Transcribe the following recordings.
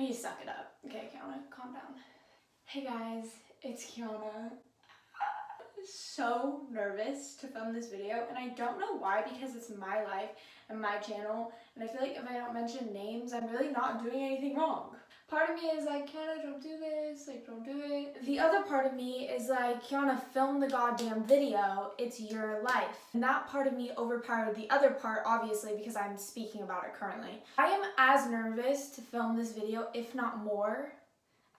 you suck it up. Okay, Kiana, calm down. Hey guys, it's Kiana. So nervous to film this video, and I don't know why, because it's my life and my channel, and I feel like if I don't mention names, I'm really not doing anything wrong. Part of me is like, Kiana, don't do this, like, don't do it. The other part of me is like, Kiana, film the goddamn video, it's your life. And that part of me overpowered the other part, obviously, because I'm speaking about it currently. I am as nervous to film this video, if not more,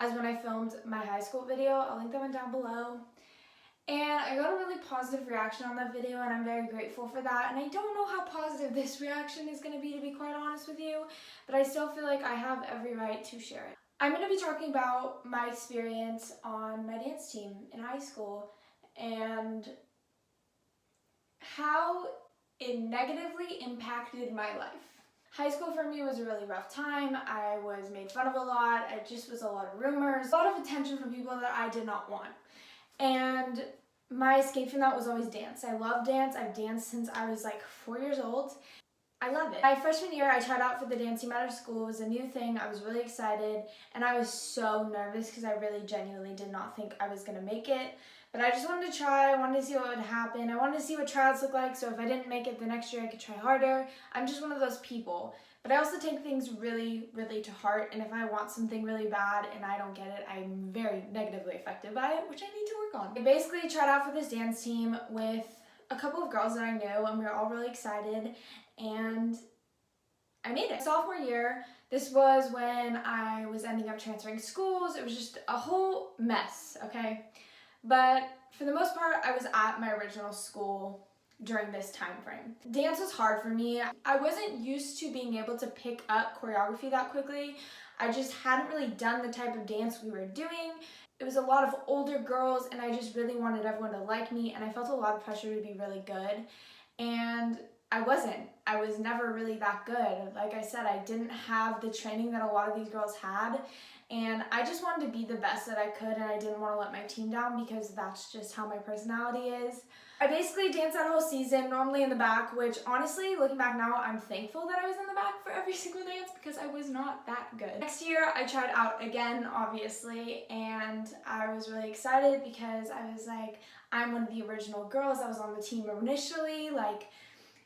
as when I filmed my high school video. I'll link that one down below. And I got a really positive reaction on that video, and I'm very grateful for that. And I don't know how positive this reaction is going to be quite honest with you, but I still feel like I have every right to share it. I'm going to be talking about my experience on my dance team in high school and how it negatively impacted my life. High school for me was a really rough time. I was made fun of a lot. It just was a lot of rumors, a lot of attention from people that I did not want. And my escape from that was always dance. I love dance. I've danced since I was like 4 years old. I love it. My freshman year, I tried out for the dance team at our school. It was a new thing. I was really excited, and I was so nervous because I really genuinely did not think I was gonna make it. But I just wanted to try. I wanted to see what would happen. I wanted to see what tryouts look like, so if I didn't make it the next year, I could try harder. I'm just one of those people. But I also take things really, really to heart, and if I want something really bad and I don't get it, I'm very negatively affected by it, which I need to work on. I basically tried out for this dance team with a couple of girls that I knew, and we were all really excited, and I made it. Sophomore year, this was when I was ending up transferring schools. It was just a whole mess, okay? But for the most part, I was at my original school during this time frame. Dance was hard for me. I wasn't used to being able to pick up choreography that quickly. I just hadn't really done the type of dance we were doing. It was a lot of older girls, and I just really wanted everyone to like me, and I felt a lot of pressure to be really good. And I wasn't. I was never really that good. Like I said, I didn't have the training that a lot of these girls had, and I just wanted to be the best that I could, and I didn't want to let my team down because that's just how my personality is. I basically danced that whole season, normally in the back, which honestly, looking back now, I'm thankful that I was in the back for every single dance because I was not that good. Next year, I tried out again, obviously, and I was really excited because I was like, I'm one of the original girls that was on the team initially, like,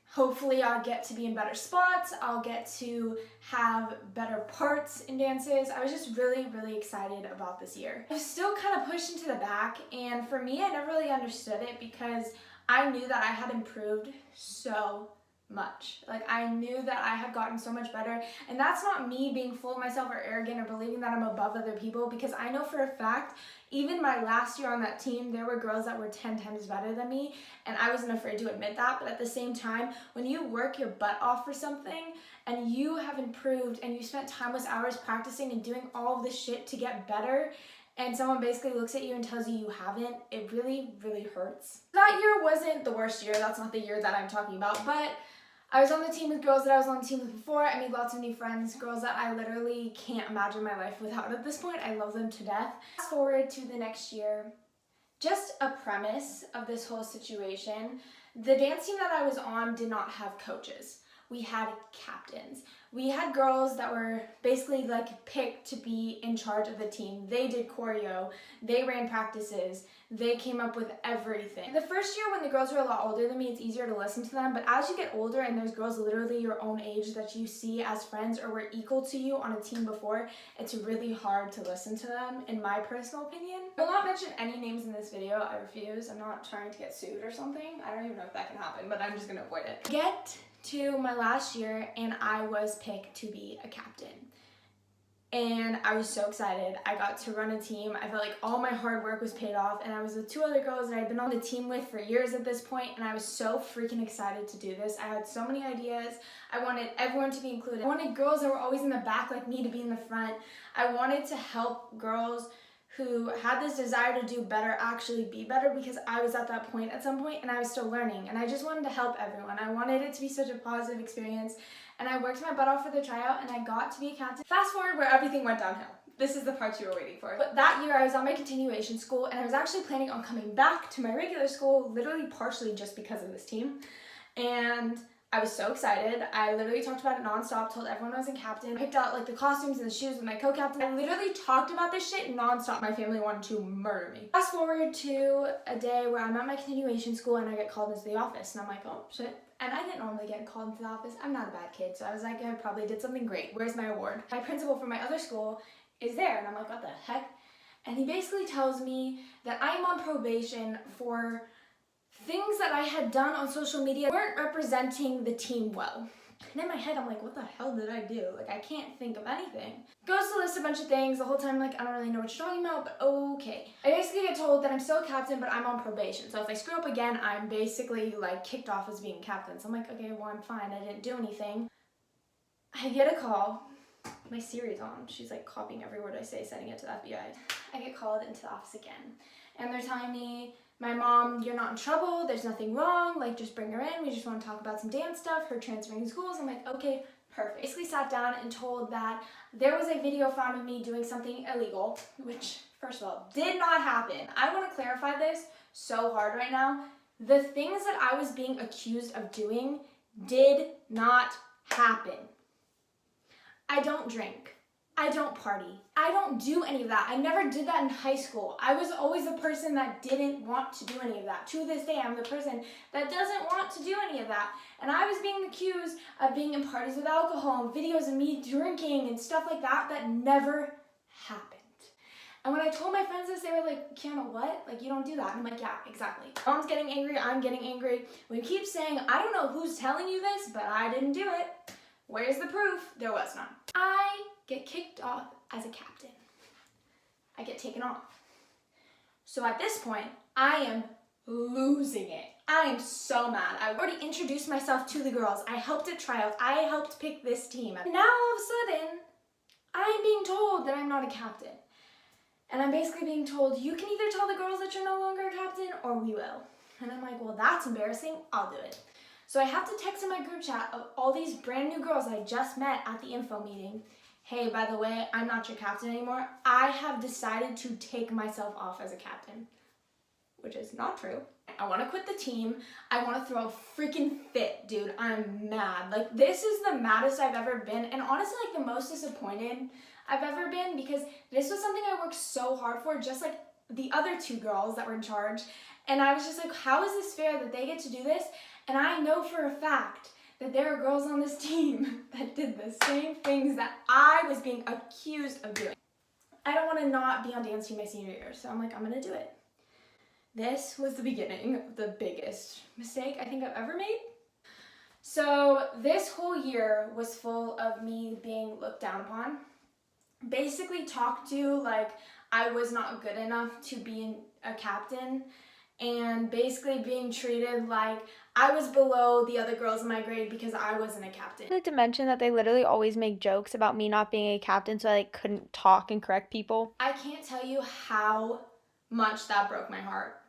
hopefully I'll get to be in better spots, I'll get to have better parts in dances. I was just really, really excited about this year. I was still kind of pushed into the back, and for me, I never really understood it because I knew that I had improved so much. Like, I knew that I had gotten so much better, and that's not me being full of myself or arrogant or believing that I'm above other people, because I know for a fact, even my last year on that team, there were girls that were 10 times better than me, and I wasn't afraid to admit that. But at the same time, when you work your butt off for something and you have improved and you spent timeless hours practicing and doing all of this shit to get better, and someone basically looks at you and tells you you haven't, it really, really hurts. That year wasn't the worst year. That's not the year that I'm talking about, but I was on the team with girls that I was on the team with before. I made lots of new friends, girls that I literally can't imagine my life without at this point. I love them to death. Fast forward to the next year, just a premise of this whole situation. The dance team that I was on did not have coaches. We had captains. We had girls that were basically like picked to be in charge of the team. They did choreo, they ran practices, they came up with everything. The first year when the girls were a lot older than me, it's easier to listen to them, but as you get older and there's girls literally your own age that you see as friends or were equal to you on a team before, it's really hard to listen to them, in my personal opinion. I will not mention any names in this video, I refuse. I'm not trying to get sued or something. I don't even know if that can happen, but I'm just gonna avoid it. Get to my last year, and I was picked to be a captain. And I was so excited. I got to run a team. I felt like all my hard work was paid off, and I was with two other girls that I'd been on the team with for years at this point, and I was so freaking excited to do this. I had so many ideas. I wanted everyone to be included. I wanted girls that were always in the back like me to be in the front. I wanted to help girls who had this desire to do better actually be better, because I was at that point at some point and I was still learning, and I just wanted to help everyone. I wanted it to be such a positive experience, and I worked my butt off for the tryout and I got to be a captain. Fast forward where everything went downhill. This is the part you were waiting for. But that year I was on my continuation school, and I was actually planning on coming back to my regular school, literally partially just because of this team. And I was so excited. I literally talked about it nonstop, told everyone I was in captain, picked out like the costumes and the shoes with my co-captain. I literally talked about this shit nonstop. My family wanted to murder me. Fast forward to a day where I'm at my continuation school and I get called into the office and I'm like, oh shit. And I didn't normally get called into the office. I'm not a bad kid, so I was like, I probably did something great. Where's my award? My principal from my other school is there and I'm like, what the heck? And he basically tells me that I'm on probation for things that I had done on social media weren't representing the team well. And in my head, I'm like, what the hell did I do? Like, I can't think of anything. Goes to list a bunch of things. The whole time, like, I don't really know what you're talking about, but okay. I basically get told that I'm still a captain, but I'm on probation. So if I screw up again, I'm basically, like, kicked off as being captain. So I'm like, okay, well, I'm fine. I didn't do anything. I get a call. My Siri's on. She's, like, copying every word I say, sending it to the FBI. I get called into the office again. And they're telling me, my mom, you're not in trouble, there's nothing wrong, like just bring her in, we just want to talk about some dance stuff, her transferring schools. I'm like, okay, perfect. Basically sat down and told that there was a video found of me doing something illegal, which first of all, did not happen. I want to clarify this so hard right now. The things that I was being accused of doing did not happen. I don't drink. I don't party. I don't do any of that. I never did that in high school. I was always the person that didn't want to do any of that. To this day, I'm the person that doesn't want to do any of that. And I was being accused of being in parties with alcohol and videos of me drinking and stuff like that that never happened. And when I told my friends this, they were like, Kiana, what? Like, you don't do that. And I'm like, yeah, exactly. Mom's getting angry, I'm getting angry. We keep saying, I don't know who's telling you this, but I didn't do it. Where's the proof? There was none. I get kicked off as a captain. I get taken off. So at this point, I am losing it. I am so mad. I already introduced myself to the girls. I helped at tryouts. I helped pick this team. And now all of a sudden, I'm being told that I'm not a captain. And I'm basically being told, you can either tell the girls that you're no longer a captain or we will. And I'm like, well, that's embarrassing. I'll do it. So I have to text in my group chat of all these brand new girls I just met at the info meeting. Hey, by the way, I'm not your captain anymore. I have decided to take myself off as a captain, which is not true. I want to quit the team. I want to throw a freaking fit, dude. I'm mad. Like, this is the maddest I've ever been, and honestly, like, the most disappointed I've ever been, because this was something I worked so hard for, just like the other two girls that were in charge, and I was just like, how is this fair that they get to do this? And I know for a fact that there are girls on this team that did the same things that I was being accused of doing. I don't want to not be on dance team my senior year, so I'm like, I'm going to do it. This was the beginning of the biggest mistake I think I've ever made. So this whole year was full of me being looked down upon, basically talked to like I was not good enough to be a captain, and basically being treated like I was below the other girls in my grade because I wasn't a captain. I'd like to mention that they literally always make jokes about me not being a captain, so I like couldn't talk and correct people. I can't tell you how much that broke my heart.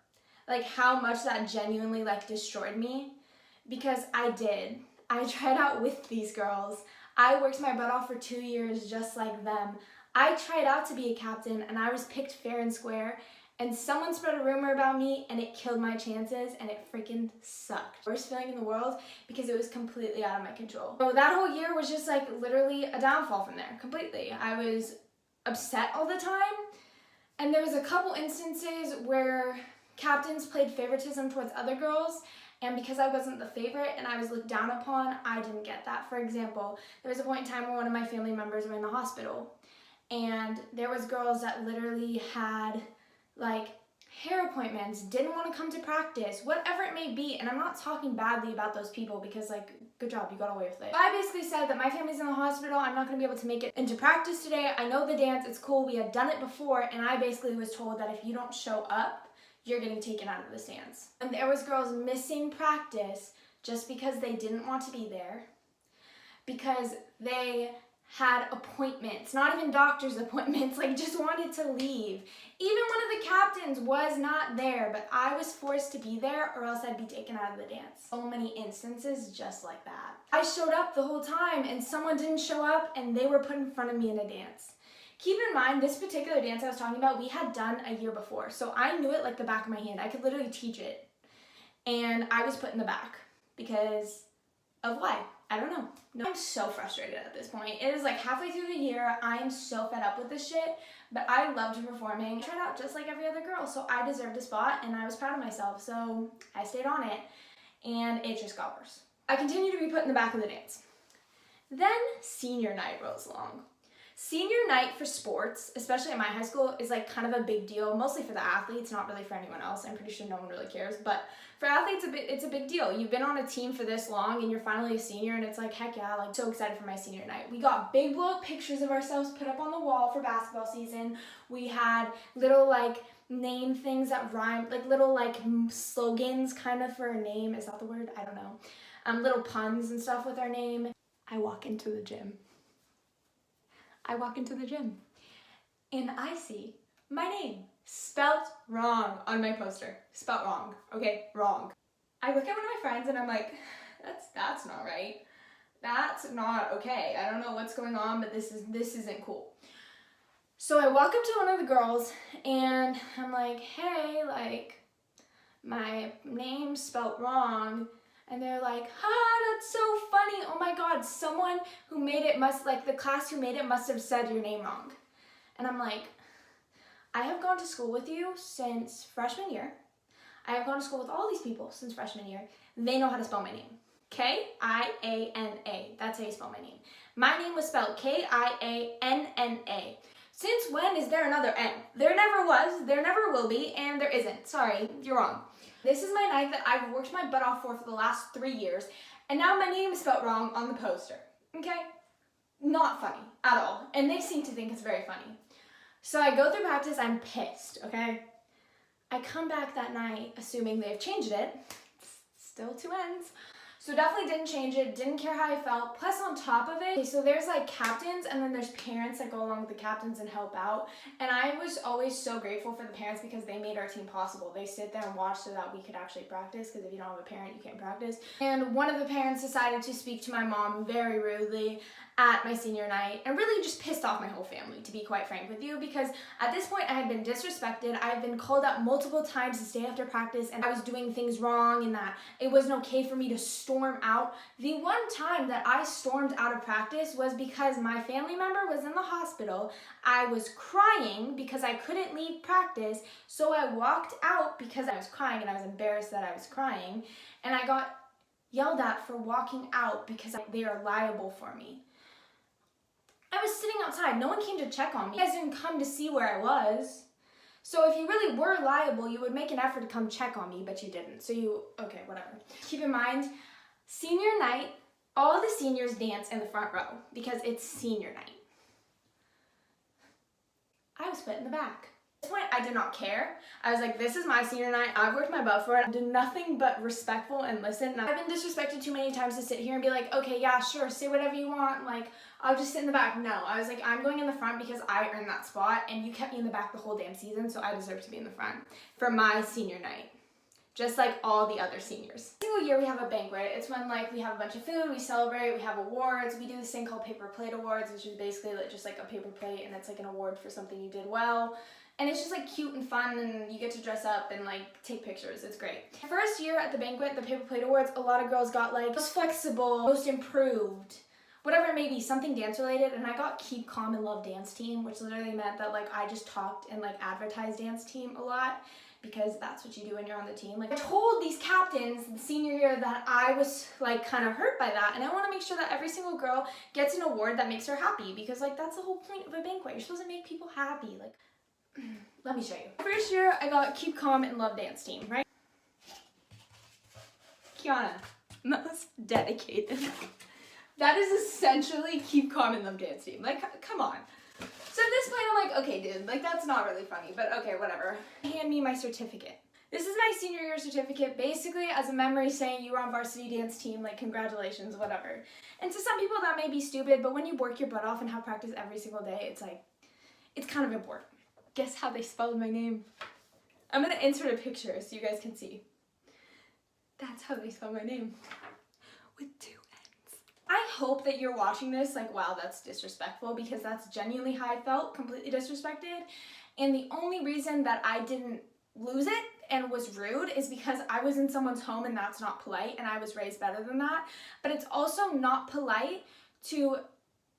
Like how much that genuinely like destroyed me, because I did. I tried out with these girls. I worked my butt off for 2 years just like them. I tried out to be a captain and I was picked fair and square, and someone spread a rumor about me and it killed my chances, and it freaking sucked. Worst feeling in the world, because it was completely out of my control. So that whole year was just like literally a downfall from there, completely. I was upset all the time, and there was a couple instances where captains played favoritism towards other girls, and because I wasn't the favorite and I was looked down upon, I didn't get that. For example, there was a point in time where one of my family members were in the hospital, and there was girls that literally had like hair appointments, didn't want to come to practice, whatever it may be. And I'm not talking badly about those people, because like, good job, you got away with it. I basically said that my family's in the hospital, I'm not going to be able to make it into practice today. I know the dance, it's cool, we had done it before, and I basically was told that if you don't show up, you're getting taken out of the stands. And there was girls missing practice just because they didn't want to be there, because they had appointments, not even doctor's appointments, like just wanted to leave. Even one of the captains was not there, but I was forced to be there or else I'd be taken out of the dance. So many instances just like that. I showed up the whole time and someone didn't show up and they were put in front of me in a dance. Keep in mind, this particular dance I was talking about, we had done a year before, so I knew it like the back of my hand. I could literally teach it. And I was put in the back because of why. I don't know. No, I'm so frustrated at this point. It is like halfway through the year. I am so fed up with this shit, but I loved performing. I tried out just like every other girl, so I deserved a spot and I was proud of myself, so I stayed on it, and it just got worse. I continued to be put in the back of the dance. Then senior night rolls along. Senior night for sports, especially at my high school, is like kind of a big deal, mostly for the athletes, not really for anyone else. I'm pretty sure no one really cares, but for athletes, it's a big deal. You've been on a team for this long and you're finally a senior, and it's like, heck yeah, like so excited for my senior night. We got big blow up pictures of ourselves put up on the wall for basketball season. We had little like name things that rhyme, like little like slogans kind of for a name. Is that the word? I don't know. Little puns and stuff with our name. I walk into the gym and I see my name spelt wrong on my poster. Spelt wrong, okay, wrong. I look at one of my friends and I'm like, that's not right. That's not okay. I don't know what's going on, but this isn't cool. So I walk up to one of the girls and I'm like, hey, like, my name's spelt wrong. And they're like, that's so funny. Oh my God, someone who made it the class who made it must have said your name wrong. And I'm like, I have gone to school with you since freshman year. I have gone to school with all these people since freshman year. They know how to spell my name. K-I-A-N-A. That's how you spell my name. My name was spelled K-I-A-N-N-A. Since when is there another N? There never was, there never will be, and there isn't. Sorry, you're wrong. This is my night that I've worked my butt off for the last 3 years, and now my name is spelled wrong on the poster, okay? Not funny at all, and they seem to think it's very funny. So I go through practice, I'm pissed, okay? I come back that night assuming they've changed it. Still 2 N's. So definitely didn't change it, didn't care how I felt. Plus on top of it, so there's like captains and then there's parents that go along with the captains and help out. And I was always so grateful for the parents because they made our team possible. They sit there and watch so that we could actually practice, because if you don't have a parent, you can't practice. And one of the parents decided to speak to my mom very rudely at my senior night and really just pissed off my whole family, to be quite frank with you, because at this point I had been disrespected. I had been called out multiple times to stay after practice and I was doing things wrong and that it wasn't okay for me to storm out. The one time that I stormed out of practice was because my family member was in the hospital. I was crying because I couldn't leave practice, so I walked out because I was crying and I was embarrassed that I was crying, and I got yelled at for walking out because they are liable for me. I was sitting outside. No one came to check on me. You guys didn't come to see where I was. So if you really were liable, you would make an effort to come check on me, but you didn't. Okay, whatever. Keep in mind, senior night, all the seniors dance in the front row because it's senior night. I was put in the back. At this point, I did not care. I was like, this is my senior night. I've worked my butt for it. I did nothing but respectful and listen. And I've been disrespected too many times to sit here and be like, okay, yeah, sure, say whatever you want. Like, I'll just sit in the back. No, I was like, I'm going in the front because I earned that spot, and you kept me in the back the whole damn season, so I deserve to be in the front for my senior night. Just like all the other seniors. Every single year we have a banquet. It's when like we have a bunch of food, we celebrate, we have awards. We do this thing called paper plate awards, which is basically like just like a paper plate, and it's like an award for something you did well. And it's just like cute and fun, and you get to dress up and like take pictures. It's great. First year at the banquet, the paper plate awards, a lot of girls got like most flexible, most improved, whatever it may be, something dance related, and I got keep calm and love dance team, which literally meant that like I just talked and like advertised dance team a lot, because that's what you do when you're on the team. Like I told these captains the senior year that I was like kind of hurt by that, and I want to make sure that every single girl gets an award that makes her happy, because like that's the whole point of a banquet. You're supposed to make people happy. Like, let me show you. First year I got keep calm and love dance team, right? Kiana, most dedicated. That is essentially keep calm and love dance team. Like, come on. So at this point, I'm like, okay, dude, like that's not really funny, but okay, whatever. Hand me my certificate. This is my senior year certificate, basically as a memory saying you were on varsity dance team, like congratulations, whatever. And to some people that may be stupid, but when you work your butt off and have practice every single day, it's like, it's kind of important. Guess how they spelled my name? I'm gonna insert a picture so you guys can see. That's how they spell my name. With 2 N's. I hope that you're watching this like, wow, that's disrespectful, because that's genuinely how I felt, completely disrespected. And the only reason that I didn't lose it and was rude is because I was in someone's home and that's not polite, and I was raised better than that. But it's also not polite to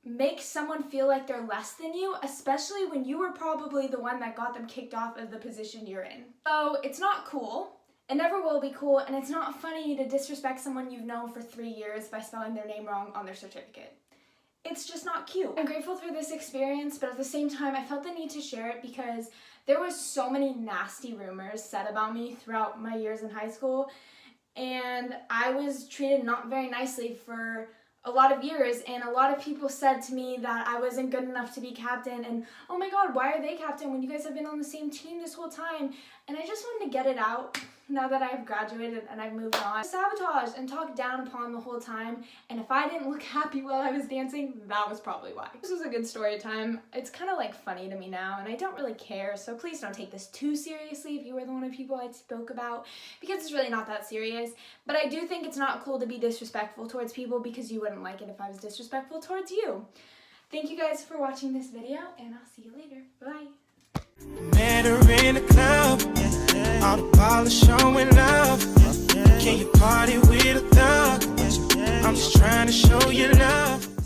make someone feel like they're less than you, especially when you were probably the one that got them kicked off of the position you're in. So it's not cool. It never will be cool, and it's not funny to disrespect someone you've known for 3 years by spelling their name wrong on their certificate. It's just not cute. I'm grateful for this experience, but at the same time, I felt the need to share it because there was so many nasty rumors said about me throughout my years in high school, and I was treated not very nicely for a lot of years, and a lot of people said to me that I wasn't good enough to be captain, and oh my god, why are they captain when you guys have been on the same team this whole time? And I just wanted to get it out now that I've graduated and I've moved on. Sabotaged and talked down upon the whole time, and if I didn't look happy while I was dancing, that was probably why. This was a good story time. It's kind of like funny to me now, and I don't really care, so please don't take this too seriously if you were the one of the people I spoke about, because it's really not that serious. But I do think it's not cool to be disrespectful towards people, because you wouldn't like it if I was disrespectful towards you. Thank you guys for watching this video, and I'll see you later. Bye. Met her in the club, all the polish on